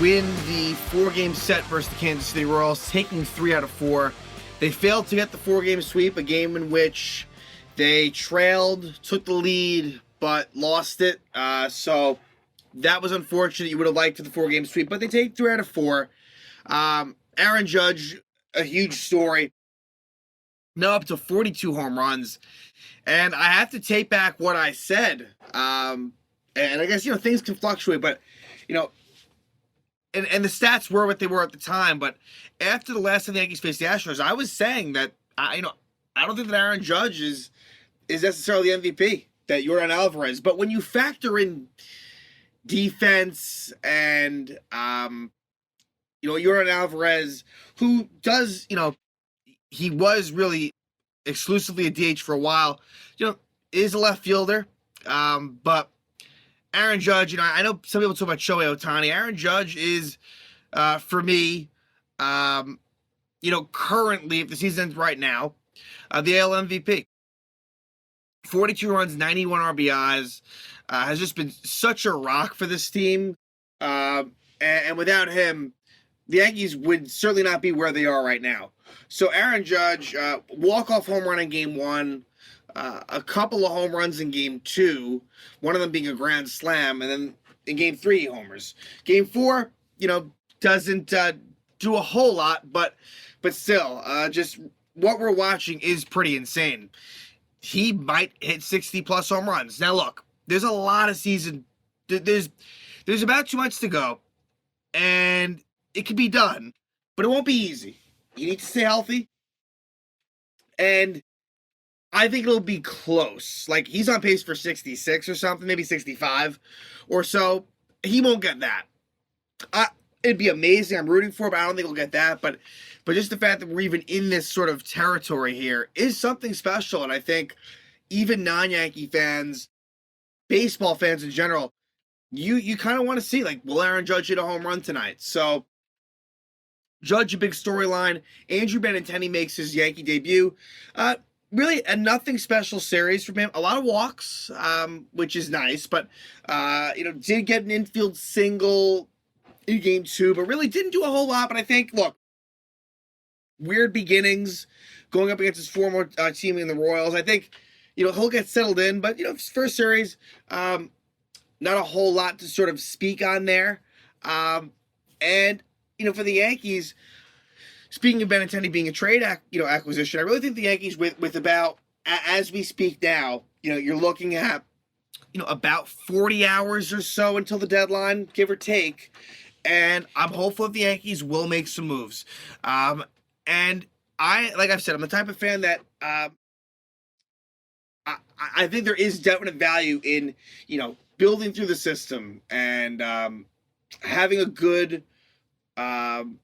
win the 4-game set versus the Kansas City Royals, taking 3 out of 4. They failed to get the 4-game sweep, a game in which they trailed, took the lead, but lost it. So that was unfortunate. You would have liked the 4-game sweep, but they take 3 out of 4. Aaron Judge, a huge story. Now up to 42 home runs. And I have to take back what I said. And I guess, things can fluctuate, but, and the stats were what they were at the time. But after the last time the Yankees faced the Astros, I was saying that, I don't think that Aaron Judge is necessarily MVP, that Yordan Alvarez. But when you factor in defense and, Yordan Alvarez, who does, he was really exclusively a DH for a while, is a left fielder. But Aaron Judge, I know some people talk about Shohei Ohtani. Aaron Judge is, for me, currently, if the season ends right now, the AL MVP. 42 runs, 91 RBIs, has just been such a rock for this team. And without him, the Yankees would certainly not be where they are right now. So Aaron Judge, walk-off home run in Game 1, a couple of home runs in Game 2, one of them being a grand slam, and then in Game 3, he homers. Game 4, doesn't do a whole lot, but still, just what we're watching is pretty insane. He might hit 60-plus home runs. Now, look, there's a lot of season. There's about 2 months to go, and it can be done, but it won't be easy. You need to stay healthy, and I think it'll be close. Like, he's on pace for 66 or something, maybe 65 or so. He won't get that. It'd be amazing. I'm rooting for it, but I don't think he'll get that. But just the fact that we're even in this sort of territory here is something special, and I think even non-Yankee fans, baseball fans in general, you kind of want to see, like, will Aaron Judge hit a home run tonight? So, Judge, a big storyline. Andrew Benintendi makes his Yankee debut. Really a nothing special series from him. A lot of walks, which is nice, but, did get an infield single in Game 2, but really didn't do a whole lot. But I think, look, weird beginnings going up against his former team in the Royals. I think, he'll get settled in, but, first series, not a whole lot to sort of speak on there. And, for the Yankees, speaking of Benintendi being a trade acquisition, I really think the Yankees with about, as we speak now, you're looking at, about 40 hours or so until the deadline, give or take. And I'm hopeful that the Yankees will make some moves. And like I've said, I'm the type of fan that I think there is definite value in, building through the system and having a good farm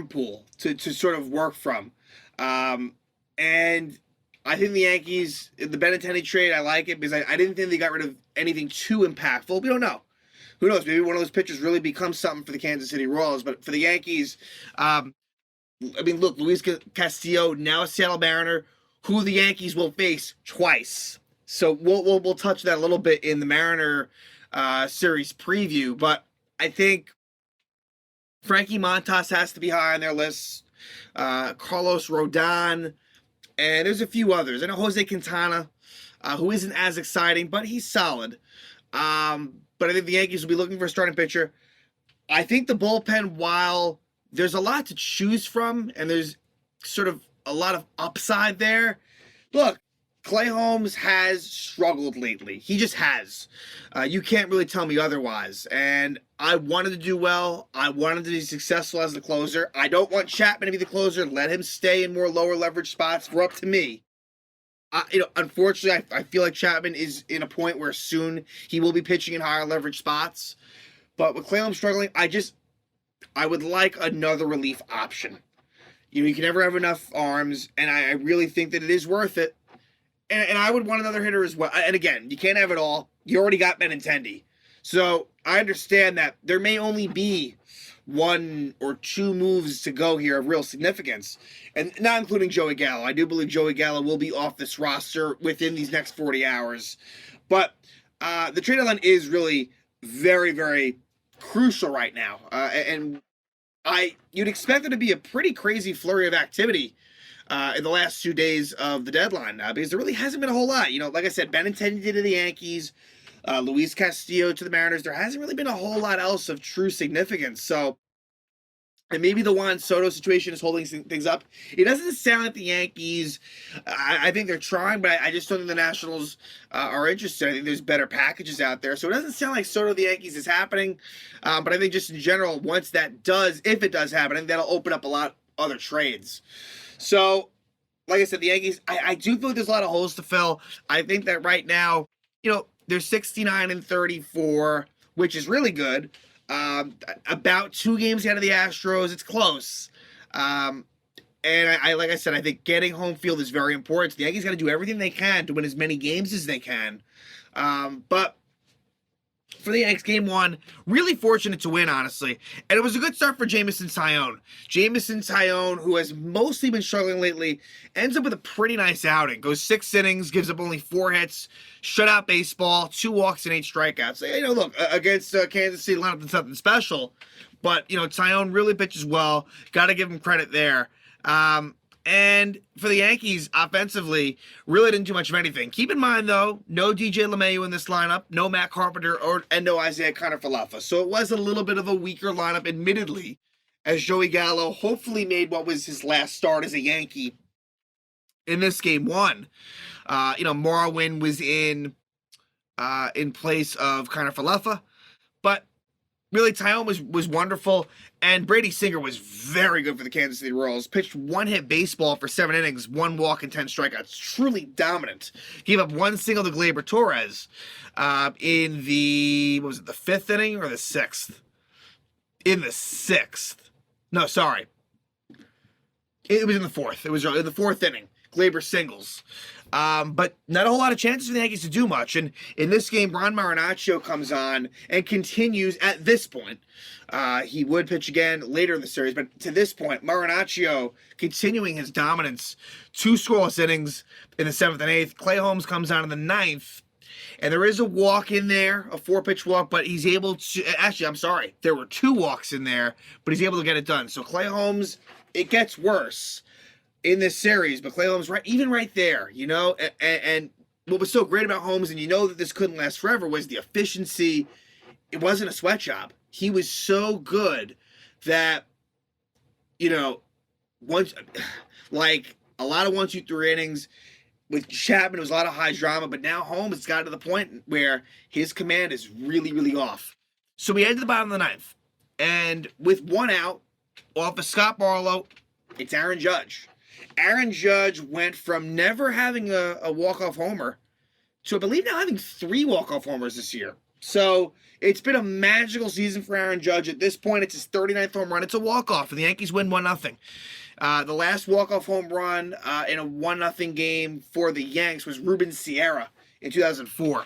pool to sort of work from. And I think the Yankees, the Benintendi trade, I like it because I didn't think they got rid of anything too impactful. We don't know. Who knows? Maybe one of those pitchers really becomes something for the Kansas City Royals. But for the Yankees, look, Luis Castillo, now a Seattle Mariner, who the Yankees will face twice. So we'll touch that a little bit in the Mariner series preview. But I think Frankie Montas has to be high on their list. Carlos Rodon, and there's a few others. I know Jose Quintana, who isn't as exciting, but he's solid. But I think the Yankees will be looking for a starting pitcher. I think the bullpen, while there's a lot to choose from, and there's sort of a lot of upside there, look, Clay Holmes has struggled lately. He just has. You can't really tell me otherwise. And I wanted to do well. I wanted to be successful as the closer. I don't want Chapman to be the closer. Let him stay in more lower leverage spots. We're up to me. Unfortunately, I feel like Chapman is in a point where soon he will be pitching in higher leverage spots. But with Clay Holmes struggling, I would like another relief option. You can never have enough arms, and I really think that it is worth it. And I would want another hitter as well. And again, you can't have it all. You already got Benintendi. So I understand that there may only be 1 or 2 moves to go here of real significance, and not including Joey Gallo. I do believe Joey Gallo will be off this roster within these next 40 hours. But the trade deadline is really very, very crucial right now. And you'd expect there to be a pretty crazy flurry of activity in the last 2 days of the deadline, because there really hasn't been a whole lot. Like I said, Benintendi to the Yankees, Luis Castillo to the Mariners. There hasn't really been a whole lot else of true significance. So, and maybe the Juan Soto situation is holding things up. It doesn't sound like the Yankees. I think they're trying, but I just don't think the Nationals are interested. I think there's better packages out there. So it doesn't sound like Soto the Yankees is happening. But I think just in general, once that does, if it does happen, I think that'll open up a lot of other trades. So, like I said, the Yankees, I do feel like there's a lot of holes to fill. I think that right now, they're 69-34, which is really good. About 2 games out of the Astros. It's close. And like I said, I think getting home field is very important. The Yankees got to do everything they can to win as many games as they can. But for the Yanks, game 1, really fortunate to win, honestly. And it was a good start for Jameson Taillon. Jameson Taillon, who has mostly been struggling lately, ends up with a pretty nice outing. Goes 6 innings, gives up only 4 hits, shutout baseball, 2 walks and 8 strikeouts. Look, against Kansas City lineup, that's something special. But, Taillon really pitches well. Got to give him credit there. And for the Yankees, offensively, really didn't do much of anything. Keep in mind, though, no DJ LeMahieu in this lineup, no Matt Carpenter, and no Isaiah Kiner-Falefa. So it was a little bit of a weaker lineup, admittedly, as Joey Gallo hopefully made what was his last start as a Yankee in this game 1. Marwin was in place of Kiner-Falefa, but really, Taillon was wonderful, and Brady Singer was very good for the Kansas City Royals. Pitched 1-hit baseball for 7 innings, 1 walk and 10 strikeouts. Truly dominant. Gave up 1 single to Gleyber Torres in the 5th inning or the 6th? In the 6th. No, sorry. It was in the 4th. It was in the 4th inning. Gleyber singles. But not a whole lot of chances for the Yankees to do much. And in this game, Ron Marinaccio comes on and continues at this point. He would pitch again later in the series, but to this point, Marinaccio continuing his dominance. 2 scoreless innings in the 7th and 8th. Clay Holmes comes on in the 9th. And there is a walk in there, a 4-pitch walk, but he's able to... Actually, I'm sorry. There were 2 walks in there, but he's able to get it done. So Clay Holmes, it gets worse in this series, but Clay Holmes right there, and what was so great about Holmes, and that this couldn't last forever, was the efficiency. It wasn't a sweat job. He was so good that, once, like a lot of 1, 2, 3 innings with Chapman, it was a lot of high drama, but now Holmes has got to the point where his command is really, really off. So we head to the bottom of the 9th, and with 1 out, off of Scott Barlow, it's Aaron Judge. Aaron Judge went from never having a walk-off homer to, I believe, now having 3 walk-off homers this year. So it's been a magical season for Aaron Judge. At this point, it's his 39th home run. It's a walk-off, and the Yankees win 1-0. The last walk-off home run in a 1-0 game for the Yanks was Ruben Sierra in 2004.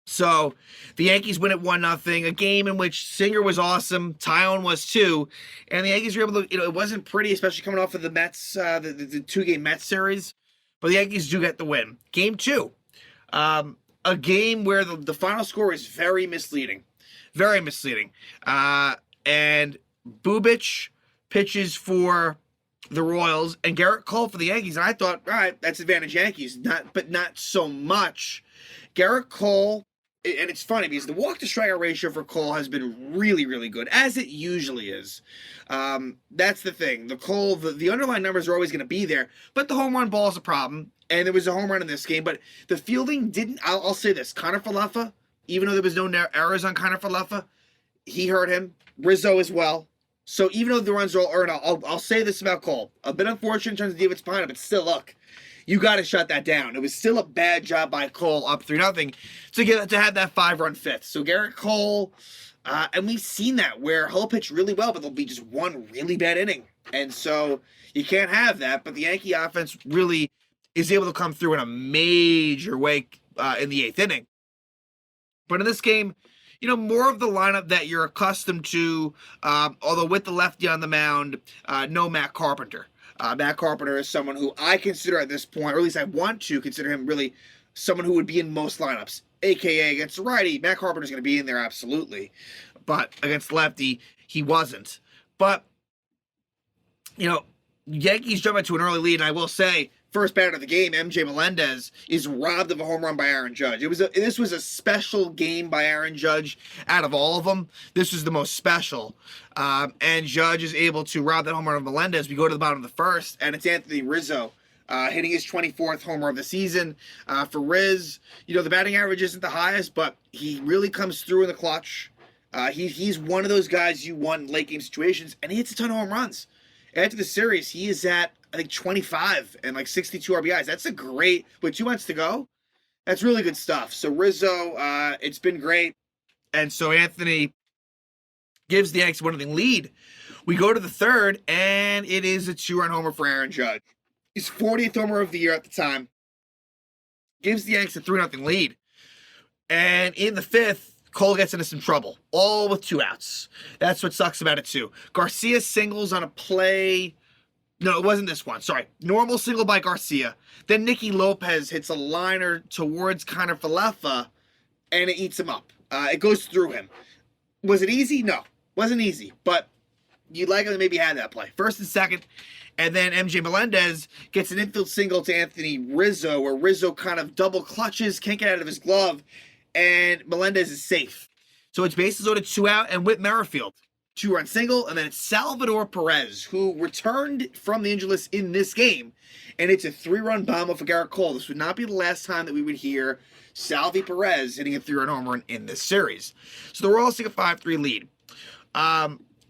So the Yankees win at 1-0, a game in which Singer was awesome, Taillon was too, and the Yankees were able to, it wasn't pretty, especially coming off of the Mets, the 2-game Mets series, but the Yankees do get the win. Game 2, a game where the final score is very misleading. And Bubic pitches for the Royals and Garrett Cole for the Yankees, and I thought, all right, that's advantage Yankees, but not so much. Garrett Cole, and it's funny because the walk-to-strikeout ratio for Cole has been really, really good, as it usually is. That's the thing. The underlying numbers are always going to be there, but the home run ball is a problem, and there was a home run in this game, but the fielding didn't. I'll say this. Kiner-Falefa, even though there was no errors on Kiner-Falefa, he hurt him. Rizzo as well. So even though the runs are all earned, I'll say this about Cole. A bit unfortunate in terms of David's behind him, but still, look. You got to shut that down. It was still a bad job by Cole, up 3-0, to have that 5-run 5th. So Garrett Cole, and we've seen that where he'll pitch really well, but there'll be just 1 really bad inning. And so you can't have that. But the Yankee offense really is able to come through in a major way in the 8th inning. But in this game, more of the lineup that you're accustomed to, although with the lefty on the mound, no Matt Carpenter. Matt Carpenter is someone who I consider at this point, or at least I want to consider him really someone who would be in most lineups, a.k.a. against the righty. Matt Carpenter's going to be in there, absolutely. but against lefty, he wasn't. But, Yankees jump into an early lead, and I will say, first batter of the game, MJ Melendez, is robbed of a home run by Aaron Judge. This was a special game by Aaron Judge. Out of all of them, this was the most special. And Judge is able to rob that home run of Melendez. We go to the bottom of the first, and it's Anthony Rizzo hitting his 24th homer of the season. For Riz, the batting average isn't the highest, but he really comes through in the clutch. He's one of those guys you want in late game situations, and he hits a ton of home runs. After the series, he is at, I think, 25 and like 62 RBIs. That's a great, with 2 months to go, that's really good stuff. So Rizzo, it's been great. And so Anthony gives the Yankees 1-0 lead. We go to the third, and it is a 2-run homer for Aaron Judge. His 40th homer of the year at the time. Gives the Yankees a 3-0 lead. And in the fifth, Cole gets into some trouble, all with 2 outs. That's what sucks about it, too. Garcia singles on a play. No, it wasn't this one. Sorry. Normal single by Garcia. Then Nicky Lopez hits a liner towards Connor Falefa, and it eats him up. It goes through him. Was it easy? No. Wasn't easy. But you'd like to maybe had that play. First and second. And then MJ Melendez gets an infield single to Anthony Rizzo, where Rizzo kind of double clutches, can't get out of his glove, and Melendez is safe. So it's bases loaded, 2 out, and Whit Merrifield, 2-run single, and then it's Salvador Perez, who returned from the injury list in this game, and it's a 3-run bomb off of Garrett Cole. This would not be the last time that we would hear Salvi Perez hitting a 3-run home run in this series. So the Royals take a 5-3 lead.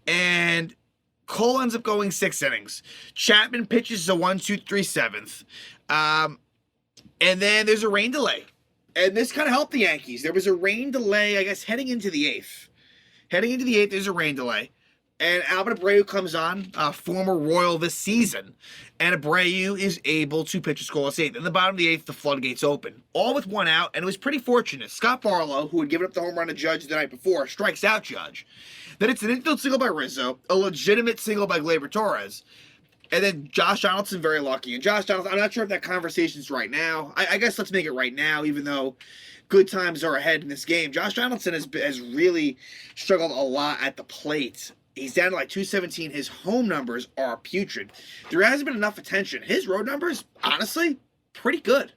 And Cole ends up going 6 innings. Chapman pitches a 1-2-3 seventh. And then there's a rain delay. And this kind of helped the Yankees. There was a rain delay, I guess, heading into the 8th. Heading into the 8th, there's a rain delay. And Albert Abreu comes on, former Royal this season. And Abreu is able to pitch a scoreless 8th. In the bottom of the 8th, the floodgates open. All with 1 out, and it was pretty fortunate. Scott Barlow, who had given up the home run to Judge the night before, strikes out Judge. Then it's an infield single by Rizzo, a legitimate single by Gleyber Torres. And then Josh Donaldson, very lucky. And Josh Donaldson, I'm not sure if that conversation's right now. I guess let's make it right now, even though good times are ahead in this game. Josh Donaldson has really struggled a lot at the plate. He's down to like 217. His home numbers are putrid. There hasn't been enough attention. His road numbers, honestly, pretty good.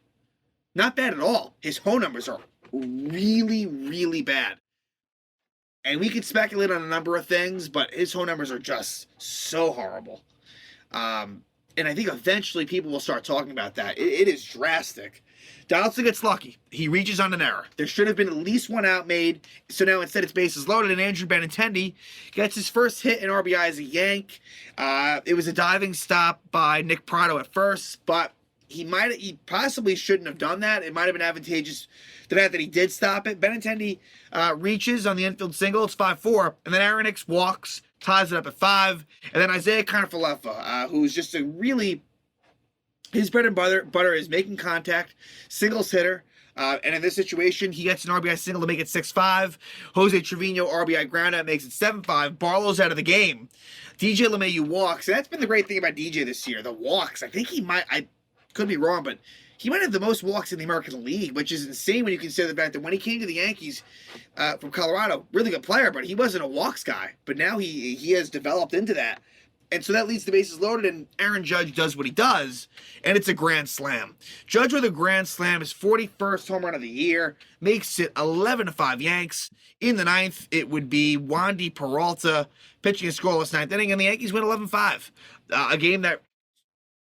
Not bad at all. His home numbers are really, really bad. And we could speculate on a number of things, but his home numbers are just so horrible. And I think eventually people will start talking about that. It is drastic. Donaldson gets lucky. He reaches on an error. There should have been at least 1 out made. So now instead it's bases loaded, and Andrew Benintendi gets his first hit in RBI as a Yank. It was a diving stop by Nick Pratto at first, but he possibly shouldn't have done that. It might have been advantageous the fact that he did stop it. Benintendi reaches on the infield single. It's 5-4. And then Aaron Hicks walks, ties it up at 5. And then Isaiah Kiner-Falefa, who's just a really, his bread and butter is making contact, singles hitter. And in this situation, he gets an RBI single to make it 6-5. Jose Trevino RBI groundout makes it 7-5. Barlow's out of the game. DJ LeMahieu walks. And that's been the great thing about DJ this year, the walks. I think he might, I could be wrong, but he might have the most walks in the American League, which is insane when you consider the fact that when he came to the Yankees from Colorado, really good player, but he wasn't a walks guy. But now he has developed into that. And so that leads to bases loaded, and Aaron Judge does what he does, and it's a grand slam. Judge with a grand slam, his 41st home run of the year, makes it 11-5 Yanks. In the 9th, it would be Wandy Peralta pitching a scoreless 9th inning, and the Yankees win 11-5. A game that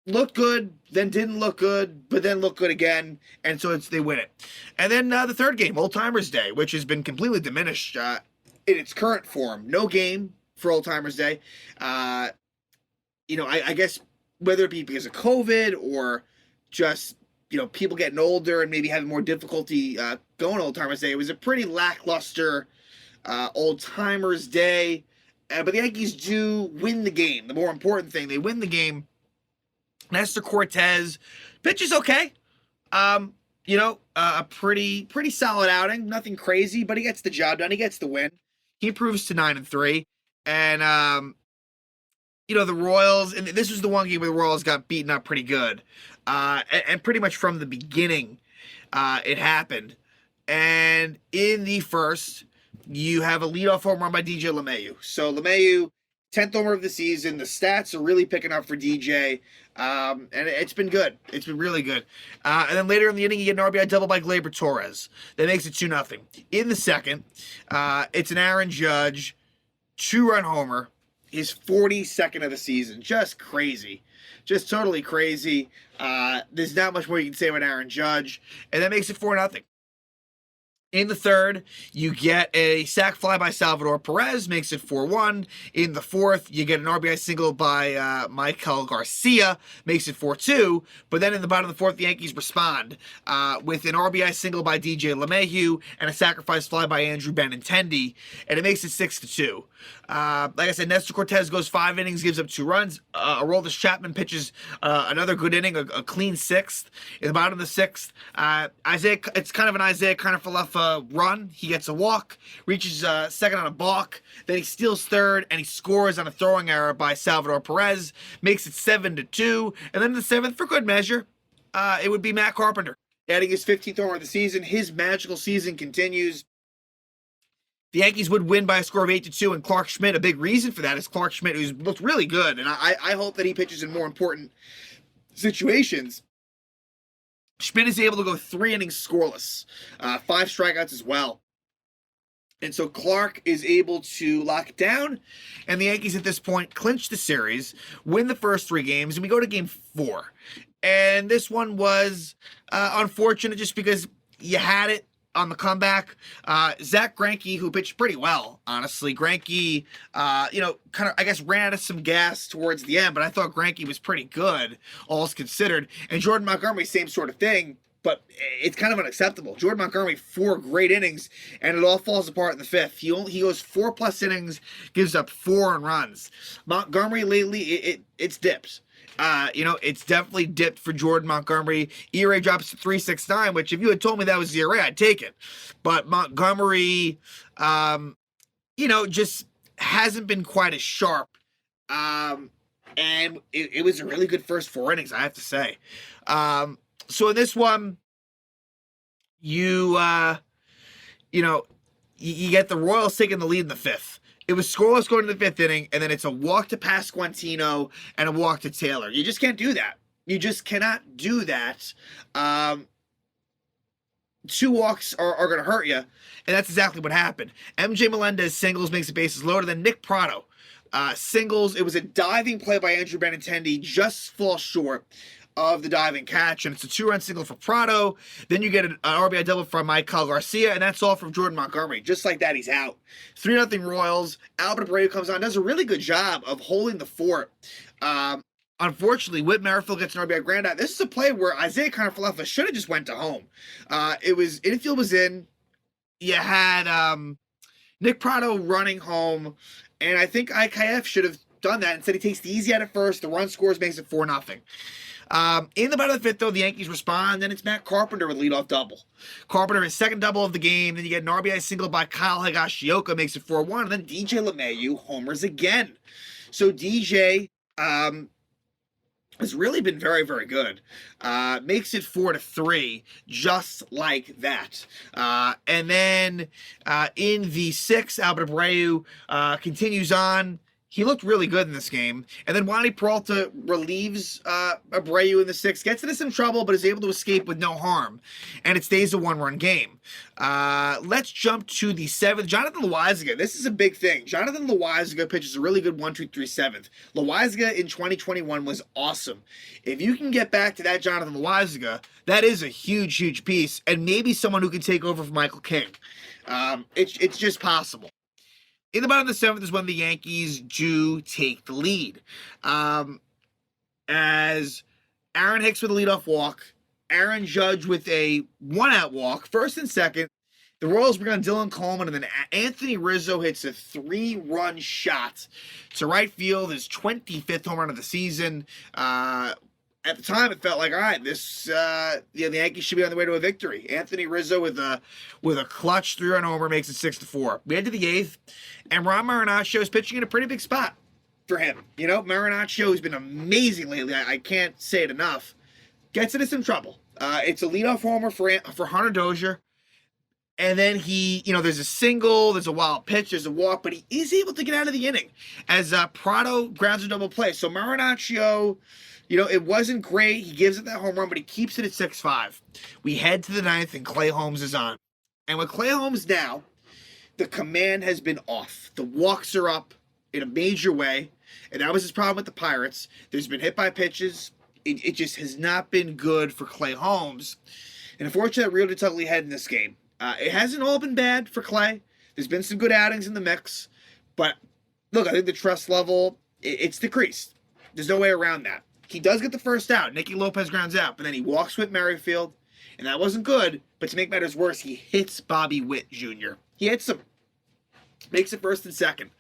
looked good, then didn't look good, but then looked good again, and so they win it. And then the third game, Old Timers Day, which has been completely diminished in its current form. No game for Old Timers Day. I guess whether it be because of COVID or just, people getting older and maybe having more difficulty going Old Timers Day, it was a pretty lackluster Old Timers Day. But the Yankees do win the game. The more important thing, they win the game. Nestor Cortez pitches okay. A pretty solid outing. Nothing crazy, but he gets the job done. He gets the win. He improves to 9-3. And, the Royals, and this was the one game where the Royals got beaten up pretty good. And pretty much from the beginning, it happened. And in the first, you have a leadoff home run by DJ LeMahieu. So LeMahieu, 10th homer of the season. The stats are really picking up for DJ, and it's been good. It's been really good. And then later in the inning, you get an RBI double by Gleyber Torres. That makes it 2-0. In the second, it's an Aaron Judge 2-run homer, his 42nd of the season. Just crazy. Just totally crazy. There's not much more you can say about Aaron Judge. And that makes it 4-0. In the third, you get a sac fly by Salvador Perez, makes it 4-1. In the fourth, you get an RBI single by Maikel Garcia, makes it 4-2. But then in the bottom of the fourth, the Yankees respond with an RBI single by DJ LeMahieu and a sacrifice fly by Andrew Benintendi, and it makes it 6-2. Like I said, Nestor Cortez goes 5 innings, gives up 2 runs. Aroldis Chapman pitches another good inning, a clean 6th. In the bottom of the 6th, it's kind of an Isaiah Kiner-Falefa run. He gets a walk, reaches second on a balk, then he steals third, and he scores on a throwing error by Salvador Perez, makes it 7-2. And then in the 7th, for good measure, it would be Matt Carpenter, adding his 15th homer of the season. His magical season continues. The Yankees would win by a score of 8-2, and Clark Schmidt, a big reason for that is Clark Schmidt, who's looked really good, and I hope that he pitches in more important situations. Schmidt is able to go 3 innings scoreless, 5 strikeouts as well. And so Clark is able to lock it down, and the Yankees at this point clinch the series, win the first 3 games, and we go to game 4. And this one was unfortunate just because you had it on the comeback. Zach Greinke, who pitched pretty well, honestly. Greinke, kind of, I guess, ran out of some gas towards the end, but I thought Greinke was pretty good, all's considered. And Jordan Montgomery, same sort of thing, but it's kind of unacceptable. Jordan Montgomery, 4 great innings, and it all falls apart in the 5th. He goes 4+ innings, gives up 4 runs. Montgomery lately, it's dipped. It's definitely dipped for Jordan Montgomery. ERA drops to 3.69, which if you had told me that was the ERA, I'd take it. But Montgomery, just hasn't been quite as sharp. And it was a really good first 4 innings, I have to say. So in this one, you get the Royals taking the lead in the 5th. It was scoreless going to the 5th inning, and then it's a walk to Pasquantino and a walk to Taylor. You just can't do that. You just cannot do that. 2 walks are going to hurt you, and that's exactly what happened. MJ Melendez singles, makes the bases loaded. Then Nick Pratto singles. It was a diving play by Andrew Benintendi, just falls short of the diving catch, and it's a 2-run single for Pratto. Then you get an RBI double from Maikel Garcia, and that's all from Jordan Montgomery. Just like that, he's out. 3-0 Royals. Albert Abreu comes on, does a really good job of holding the fort. Unfortunately, Whit Merrifield gets an RBI grand out. This is a play where Isaiah Kiner-Falefa should have just went to home. Infield was in. You had Nick Pratto running home, and I think IKF should have done that. Instead, he takes the easy out at first. The run scores, makes it 4-0. In the bottom of the 5th, though, the Yankees respond. Then it's Matt Carpenter with leadoff double. Carpenter, his 2nd double of the game. Then you get an RBI single by Kyle Higashioka, makes it 4-1. And then DJ LeMahieu homers again. So DJ has really been very, very good. Makes it 4-3, just like that. And then in the 6th, Albert Abreu continues on. He looked really good in this game. And then Wandy Peralta relieves Abreu in the 6th, gets into some trouble, but is able to escape with no harm. And it stays a 1-run game. Let's jump to the 7th. Jonathan Loaisiga. This is a big thing. Jonathan Loaisiga pitches a really good 1-2-3 7th. Loaisiga in 2021 was awesome. If you can get back to that Jonathan Loaisiga, that is a huge, huge piece. And maybe someone who can take over for Michael King. It's just possible. In the bottom of the 7th is when the Yankees do take the lead. As Aaron Hicks with a leadoff walk, Aaron Judge with a 1-out walk, 1st and 2nd. The Royals bring on Dylan Coleman, and then Anthony Rizzo hits a 3-run shot to right field, his 25th home run of the season. At the time, it felt like, all right, the Yankees should be on the way to a victory. Anthony Rizzo with a clutch 3-run homer makes it 6-4. We head to the 8th, and Ron Marinaccio is pitching in a pretty big spot for him. Marinaccio has been amazing lately. I can't say it enough. Gets into some trouble. It's a leadoff homer for Hunter Dozier, And then there's a single, there's a wild pitch, there's a walk, but he is able to get out of the inning as Prado grounds a double play. So Marinaccio, it wasn't great. He gives it that home run, but he keeps it at 6-5. We head to the ninth, and Clay Holmes is on. And with Clay Holmes now, the command has been off. The walks are up in a major way, and that was his problem with the Pirates. There's been hit by pitches. It just has not been good for Clay Holmes. And unfortunately, that reared its ugly head in this game. It hasn't all been bad for Clay. There's been some good outings in the mix. But, look, I think the trust level, it's decreased. There's no way around that. He does get the first out. Nicky Lopez grounds out. But then he walks Whit Merrifield. And that wasn't good. But to make matters worse, he hits Bobby Witt Jr. He hits him. Makes it first and second.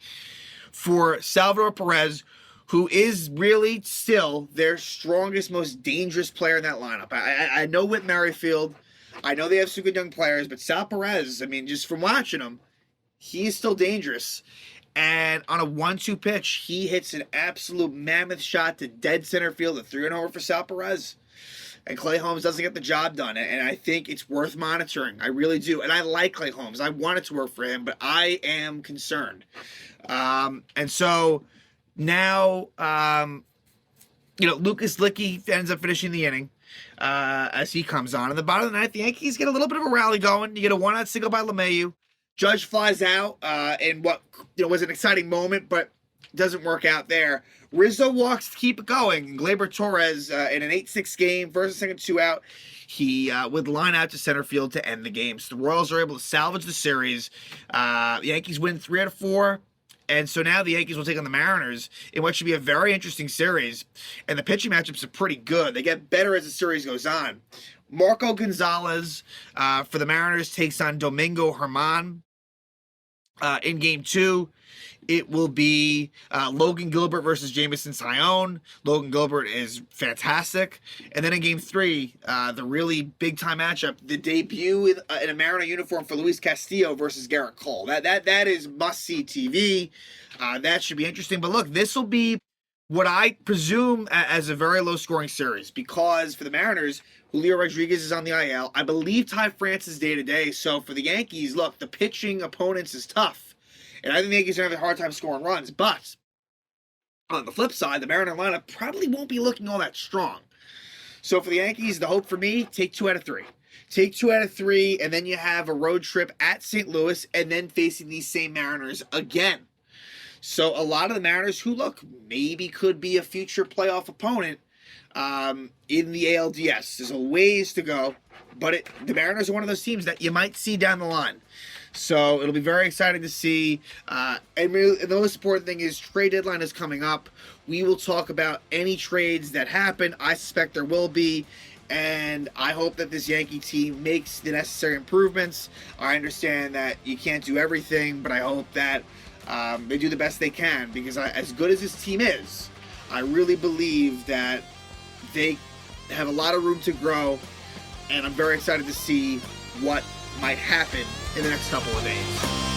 For Salvador Perez, who is really still their strongest, most dangerous player in that lineup. I know Whit Merrifield. I know they have some good young players, but Sal Perez, just from watching him, he's still dangerous. And on a 1-2 pitch, he hits an absolute mammoth shot to dead center field, a 3-run homer for Sal Perez. And Clay Holmes doesn't get the job done, and I think it's worth monitoring. I really do. And I like Clay Holmes. I want it to work for him, but I am concerned. And so now, Lucas Licky ends up finishing the inning as he comes on. In the bottom of the ninth, the Yankees get a little bit of a rally going. You get a 1-out single by LeMahieu. Judge flies out in what was an exciting moment, but doesn't work out there. Rizzo walks to keep it going. And Gleyber Torres, in an 8-6 game, first and second 2 out, he would line out to center field to end the game. So the Royals are able to salvage the series. The Yankees win 3 out of 4. And so now the Yankees will take on the Mariners in what should be a very interesting series. And the pitching matchups are pretty good. They get better as the series goes on. Marco Gonzalez for the Mariners takes on Domingo Germán. In game 2, it will be Logan Gilbert versus Jameson Sion. Logan Gilbert is fantastic. And then in game 3, the really big-time matchup, the debut in a Mariner uniform for Luis Castillo versus Garrett Cole. That is must-see TV. That should be interesting. But look, this will be what I presume as a very low-scoring series, because for the Mariners, Julio Rodriguez is on the IL. I believe Ty France is day-to-day. So for the Yankees, look, the pitching opponents is tough. And I think the Yankees are going to have a hard time scoring runs. But on the flip side, the Mariner lineup probably won't be looking all that strong. So for the Yankees, the hope for me, take 2 out of 3. Take 2 out of 3, and then you have a road trip at St. Louis, and then facing these same Mariners again. So a lot of the Mariners who, look, maybe could be a future playoff opponent in the ALDS. There's a ways to go, but the Mariners are one of those teams that you might see down the line. So it'll be very exciting to see. And the most important thing is trade deadline is coming up. We will talk about any trades that happen. I suspect there will be. And I hope that this Yankee team makes the necessary improvements. I understand that you can't do everything, but I hope that they do the best they can. Because as good as this team is, I really believe that they have a lot of room to grow. And I'm very excited to see what might happen in the next couple of days.